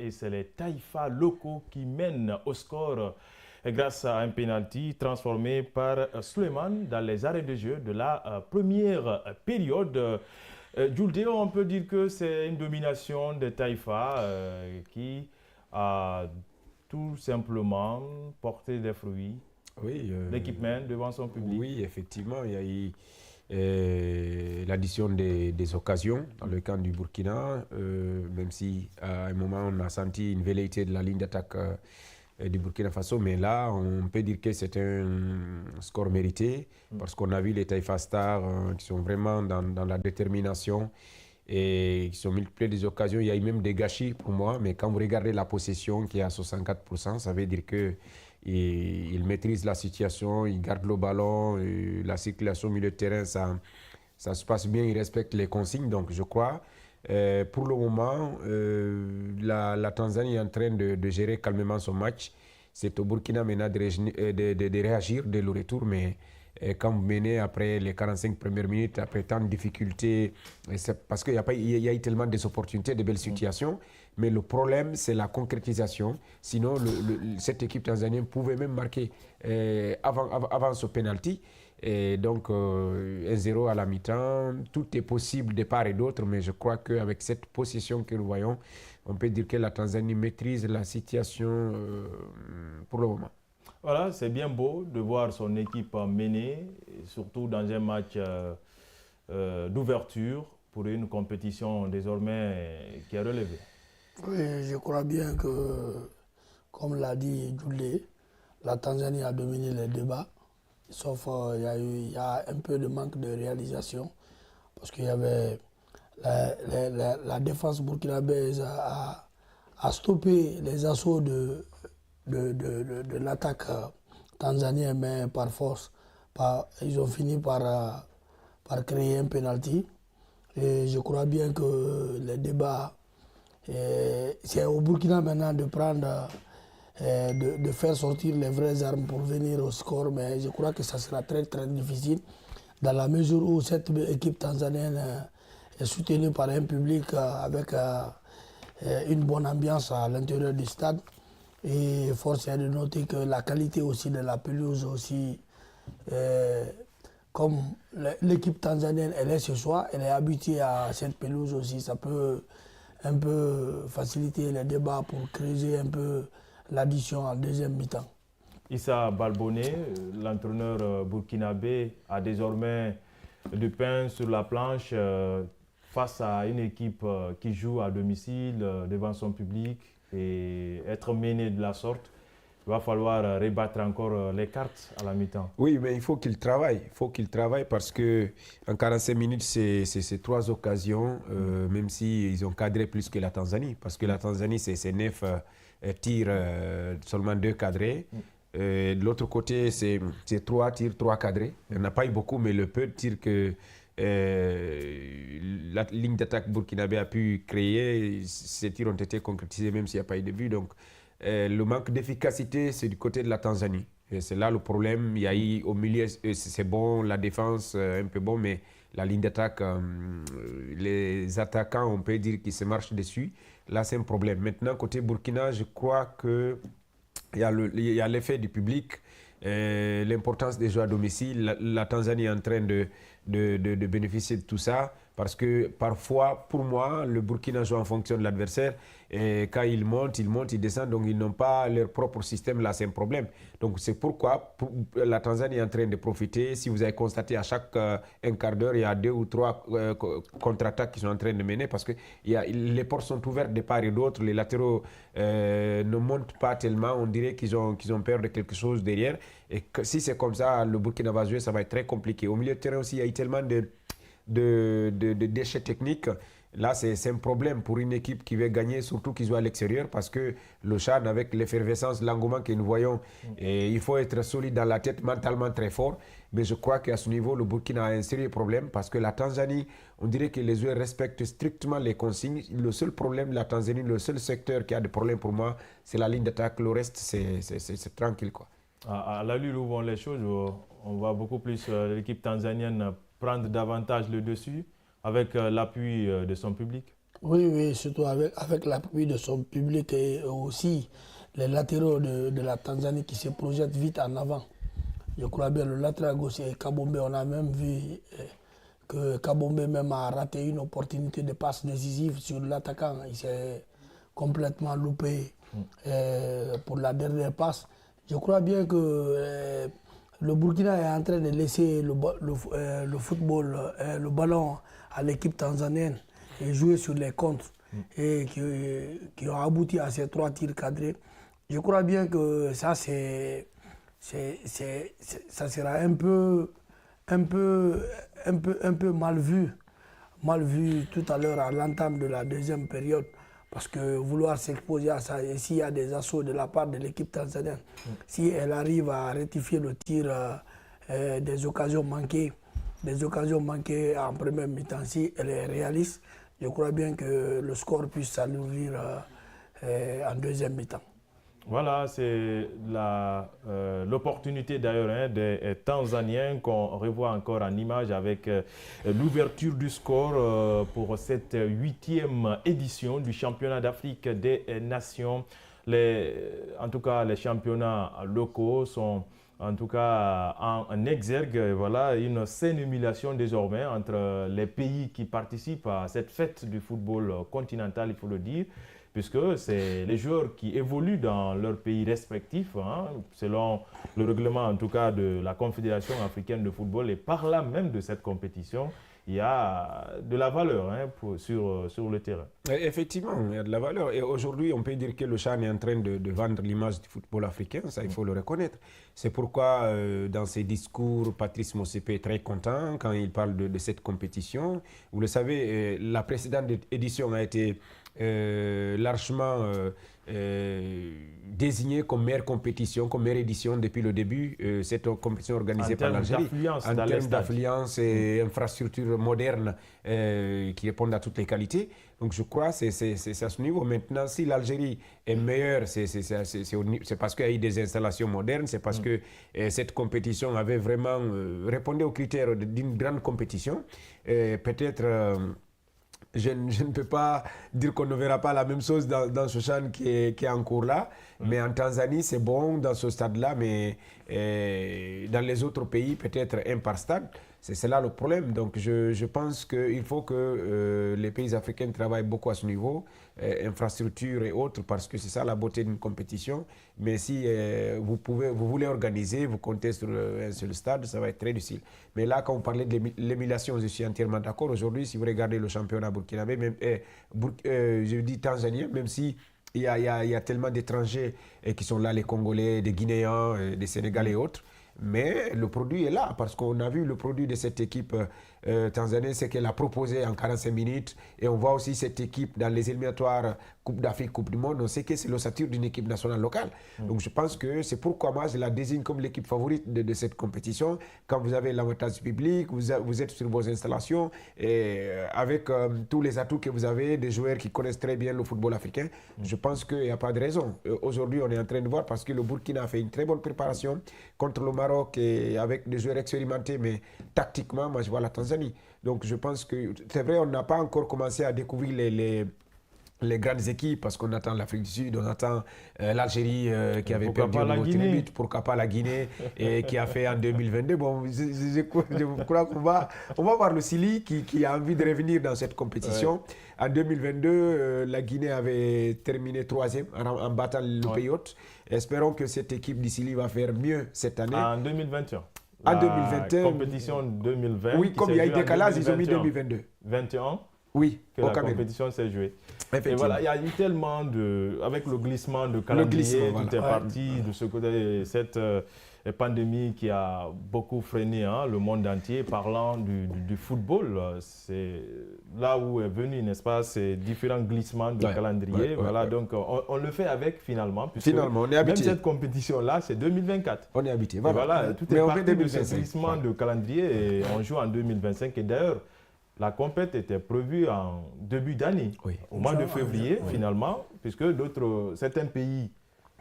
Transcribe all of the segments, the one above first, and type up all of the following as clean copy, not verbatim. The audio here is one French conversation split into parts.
et c'est les Taïfa locaux qui mènent au score grâce à un penalty transformé par Suleiman dans les arrêts de jeu de la première période. Jules, on peut dire que c'est une domination de Taïfa qui a tout simplement porté des fruits. Oui, L'équipe mène devant son public. oui, effectivement, il y a eu l'addition des occasions dans le camp du Burkina, même si à un moment on a senti une velléité de la ligne d'attaque du Burkina Faso, mais là on peut dire que c'est un score mérité parce qu'on a vu les Taïfa Stars qui sont vraiment dans la détermination et qui sont multipliés des occasions. Il y a eu même des gâchis pour moi, mais quand vous regardez la possession qui est à 64%, ça veut dire que il maîtrise la situation, il garde le ballon, la circulation au milieu de terrain, ça se passe bien, il respecte les consignes. Donc je crois, pour le moment, la Tanzanie est en train de gérer calmement son match. C'est au Burkina maintenant de réagir dès le retour, mais quand vous menez après les 45 premières minutes, après tant de difficultés, parce qu'il y a eu tellement d'opportunités, de belles situations, mais le problème, c'est la concrétisation. Sinon, cette équipe tanzanienne pouvait même marquer avant ce penalty. Et donc, 1-0 à la mi-temps, tout est possible de part et d'autre, mais je crois qu'avec cette possession que nous voyons, on peut dire que la Tanzanie maîtrise la situation pour le moment. Voilà, c'est bien beau de voir son équipe menée, surtout dans un match d'ouverture pour une compétition désormais qui est relevée. Oui, je crois bien que, comme l'a dit Doulé, la Tanzanie a dominé les débats, sauf il y a un peu de manque de réalisation, parce qu'il y avait la défense burkinabèse a stoppé les assauts de l'attaque tanzanienne, mais par force, ils ont fini par créer un penalty. Et je crois bien que les débats, c'est au Burkina maintenant de prendre, de faire sortir les vraies armes pour venir au score, mais je crois que ça sera très très difficile dans la mesure où cette équipe tanzanienne est soutenue par un public avec une bonne ambiance à l'intérieur du stade. Et force est de noter que la qualité aussi de la pelouse aussi, comme l'équipe tanzanienne elle est ce soir, elle est habituée à cette pelouse aussi, ça peut un peu faciliter les débats pour creuser un peu l'addition en deuxième mi-temps. Issa Balboné, l'entraîneur burkinabé, a désormais du pain sur la planche face à une équipe qui joue à domicile devant son public et être mené de la sorte. Il va falloir rebattre encore les cartes à la mi-temps. Oui, mais il faut qu'il travaille. Il faut qu'il travaille parce que en 45 minutes, c'est 3 occasions, même s'ils ont cadré plus que la Tanzanie. Parce que la Tanzanie, c'est 9 tirs, seulement 2 cadrés. De l'autre côté, c'est 3 tirs, 3 cadrés. Il n'y en a pas eu beaucoup, mais le peu de tirs que la ligne d'attaque burkinabé a pu créer, ces tirs ont été concrétisés même s'il n'y a pas eu de but. Donc, le manque d'efficacité, c'est du côté de la Tanzanie. C'est là le problème. Il y a eu au milieu, c'est bon, la défense un peu bon, mais la ligne d'attaque, les attaquants, on peut dire qu'ils se marchent dessus. Là, c'est un problème. Maintenant, côté Burkina, je crois que il y a l'effet du public, l'importance des jeux à domicile. La Tanzanie est en train de bénéficier de tout ça parce que parfois, pour moi, le Burkina joue en fonction de l'adversaire et quand ils montent, ils descendent, donc ils n'ont pas leur propre système, là c'est un problème. Donc c'est pourquoi la Tanzanie est en train de profiter. Si vous avez constaté, à chaque un quart d'heure, il y a 2 ou 3 contre-attaques qui sont en train de mener parce que les portes sont ouvertes de part et d'autre, les latéraux ne montent pas tellement, on dirait qu'ils ont peur de quelque chose derrière. Et que, si c'est comme ça, le Burkina va jouer, ça va être très compliqué. Au milieu de terrain aussi, il y a eu tellement de déchets techniques. Là, c'est un problème pour une équipe qui veut gagner, surtout qu'ils jouent à l'extérieur, parce que le Tchad, avec l'effervescence, l'engouement que nous voyons, et il faut être solide dans la tête, mentalement très fort. Mais je crois qu'à ce niveau, le Burkina a un sérieux problème, parce que la Tanzanie, on dirait que les joueurs respectent strictement les consignes. Le seul problème de la Tanzanie, le seul secteur qui a des problèmes pour moi, c'est la ligne d'attaque. Le reste, c'est tranquille, quoi. À l'allure où vont les choses, on voit beaucoup plus l'équipe tanzanienne prendre davantage le dessus avec l'appui de son public. Oui, oui, surtout avec l'appui de son public et aussi les latéraux de la Tanzanie qui se projettent vite en avant. Je crois bien le latéral gauche et Kabombe, on a même vu que Kabombe même a raté une opportunité de passe décisive sur l'attaquant. Il s'est complètement loupé pour la dernière passe. Je crois bien que le Burkina est en train de laisser le football, le ballon à l'équipe tanzanienne et jouer sur les contres et qui ont abouti à ces 3 tirs cadrés. Je crois bien que ça, ça sera un peu mal vu tout à l'heure à l'entame de la deuxième période. Parce que vouloir s'exposer à ça, et s'il y a des assauts de la part de l'équipe tanzanienne, si elle arrive à rectifier le tir des occasions manquées en première mi-temps, si elle est réaliste, je crois bien que le score puisse s'alourdir en deuxième mi-temps. Voilà, c'est l'opportunité d'ailleurs des Tanzaniens qu'on revoit encore en image avec l'ouverture du score pour cette 8e édition du championnat d'Afrique des Nations. En tout cas, les championnats locaux sont en tout cas en exergue. Voilà, une saine émulation désormais entre les pays qui participent à cette fête du football continental, il faut le dire, puisque c'est les joueurs qui évoluent dans leurs pays respectifs, selon le règlement en tout cas de la Confédération africaine de football, et par là même de cette compétition, il y a de la valeur sur le terrain. Effectivement, il y a de la valeur. Et aujourd'hui, on peut dire que le CHAN est en train de vendre l'image du football africain, ça il faut le reconnaître. C'est pourquoi dans ses discours, Patrice Motsepe est très content quand il parle de cette compétition. Vous le savez, la précédente édition a été largement désignée comme meilleure compétition, comme meilleure édition depuis le début. Cette compétition organisée par l'Algérie en termes d'affluence et infrastructures modernes qui répondent à toutes les qualités. Donc je crois que c'est à ce niveau. Maintenant, si l'Algérie est meilleure, c'est parce qu'il y a eu des installations modernes, c'est parce que cette compétition avait vraiment répondu aux critères d'une grande compétition. Peut-être... Je ne peux pas dire qu'on ne verra pas la même chose dans ce CHAN qui est en cours là. Mais en Tanzanie, c'est bon dans ce stade-là. Mais dans les autres pays, peut-être un par stade. C'est là le problème. Donc je pense qu'il faut que les pays africains travaillent beaucoup à ce niveau, infrastructures et autres, parce que c'est ça la beauté d'une compétition. Mais si vous voulez organiser, vous comptez sur un seul stade, ça va être très difficile. Mais là, quand vous parlez de l'émulation, je suis entièrement d'accord. Aujourd'hui, si vous regardez le championnat burkinabé, même, je dis tanzanien, même si il y a tellement d'étrangers qui sont là, les Congolais, des Guinéens, des Sénégalais et autres. Mais le produit est là, parce qu'on a vu le produit de cette équipe tanzanienne, c'est qu'elle a proposé en 45 minutes. Et on voit aussi cette équipe dans les éliminatoires Coupe d'Afrique, Coupe du Monde. On sait que c'est l'ossature d'une équipe nationale locale. Donc je pense que c'est pourquoi moi je la désigne comme l'équipe favorite de cette compétition. Quand vous avez l'avantage public, vous êtes sur vos installations, et avec tous les atouts que vous avez, des joueurs qui connaissent très bien le football africain, je pense qu'il n'y a pas de raison. Aujourd'hui, on est en train de voir, parce que le Burkina a fait une très bonne préparation contre le Maroc et avec des joueurs expérimentés, mais tactiquement, moi je vois la Tanzanie. Donc je pense que c'est vrai, on n'a pas encore commencé à découvrir les grandes équipes, parce qu'on attend l'Afrique du Sud, on attend l'Algérie qui avait perdu au tir but, pourquoi pas la Guinée, et qui a fait en 2022. Bon, je crois qu'on va voir le Chili qui a envie de revenir dans cette compétition. Ouais. En 2022, la Guinée avait terminé 3e en battant le pays hôte. Espérons que cette équipe du Chili va faire mieux cette année. En 2021. En 2021. Compétition 2020. Oui, comme il y a eu décalage, ils ont mis 2022. 21. Oui, que la compétition s'est jouée. Et voilà, il y a eu tellement avec le glissement de calendrier, tout est parti de ce côté, cette pandémie qui a beaucoup freiné le monde entier. Parlant du football, c'est là où est venu, n'est-ce pas, ces différents glissements de calendrier. Voilà, donc on le fait avec finalement. Finalement, on est habitué. Même cette compétition-là, c'est 2024. On est habitué. Voilà, tout est parti de ce glissement de calendrier et on joue en 2025. Et d'ailleurs, la compète était prévue en début d'année, au mois de février finalement, puisque certains pays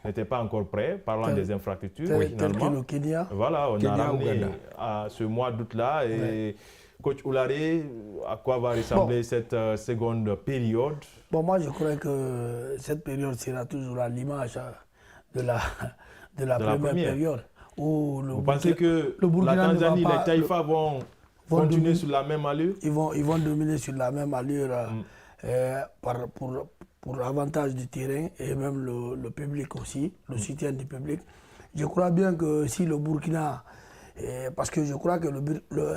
n'étaient pas encore prêts, parlant des infrastructures. Tel que le Kenya. Voilà, on a ramené à ce mois d'août-là et Coach Oulare, à quoi va ressembler cette seconde période? Bon, moi, je crois que cette période sera toujours à l'image de la première période. Où Vous pensez que la Tanzanie, les Taïfas vont continuer sur la même allure? Ils vont dominer sur la même allure pour l'avantage du terrain et même le public aussi, le soutien du public. Je crois bien que si le Burkina, parce que je crois que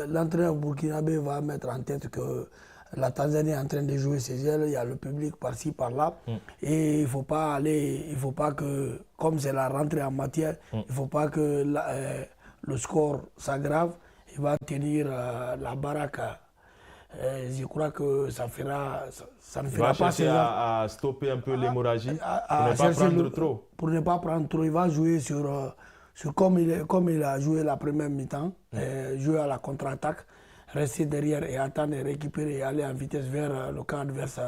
l'entraîneur burkinabé va mettre en tête que la Tanzanie est en train de jouer ses ailes, il y a le public par-ci, par-là, et il ne faut pas que, comme c'est la rentrée en matière, il ne faut pas que le score s'aggrave, il va tenir la baraque. Je crois que ça ne fera pas à stopper un peu l'hémorragie, pour ne pas prendre trop. Pour ne pas prendre trop, il va jouer sur comme il a joué la première mi-temps, jouer à la contre-attaque, rester derrière et attendre et récupérer et aller en vitesse vers le camp adverse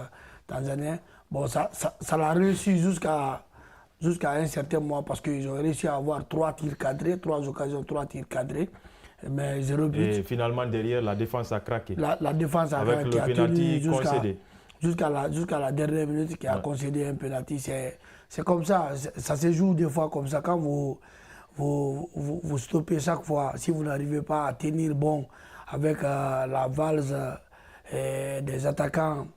tanzanien. Bon, ça l'a réussi jusqu'à un certain moment parce qu'ils ont réussi à avoir 3 tirs cadrés, 3 occasions, 3 tirs cadrés. Mais 0 but. Et finalement, derrière, la défense a craqué. La défense a avec craqué. Le penalty concédé. Jusqu'à la dernière minute qui a concédé un penalty. C'est comme ça. Ça se joue des fois comme ça. Quand vous stoppez chaque fois, si vous n'arrivez pas à tenir bon avec la valse des attaquants,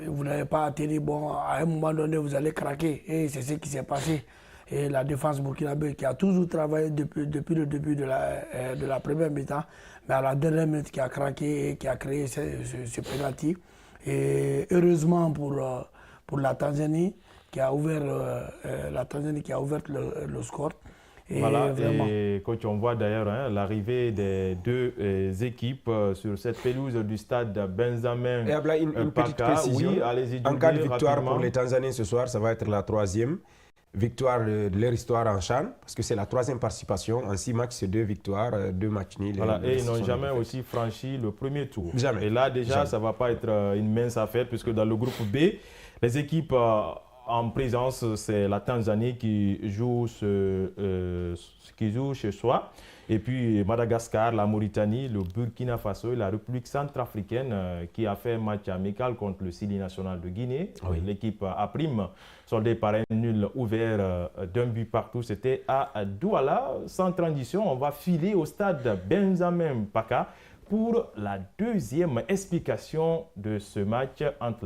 vous n'avez pas à tenir bon, à un moment donné, vous allez craquer. Et c'est ce qui s'est passé. Et la défense burkinabé qui a toujours travaillé depuis le début de la première mi-temps, mais à la dernière minute qui a craqué et qui a créé ce penalty. Et heureusement pour la Tanzanie qui a ouvert le score. Et voilà, et coach, on voit d'ailleurs l'arrivée des deux équipes sur cette pelouse du stade Benjamin. Et Abla, une petite précision. Oui, allez-y. En cas de victoire pour les Tanzaniens ce soir, ça va être la 3e victoire de leur histoire en CHAN, parce que c'est la 3e participation. En 6 matchs, c'est 2 victoires, 2 matchs nuls. Voilà, et ils n'ont jamais aussi franchi le premier tour. Jamais. Et là, déjà, ça ne va pas être une mince affaire, puisque dans le groupe B, les équipes en présence, c'est la Tanzanie qui joue chez soi. Et puis Madagascar, la Mauritanie, le Burkina Faso et la République centrafricaine qui a fait un match amical contre le Sili national de Guinée. Oui. L'équipe A', soldée par un nul ouvert d'un but partout, c'était à Douala. Sans transition, on va filer au stade Benjamin Mpaka pour la 2e explication de ce match entre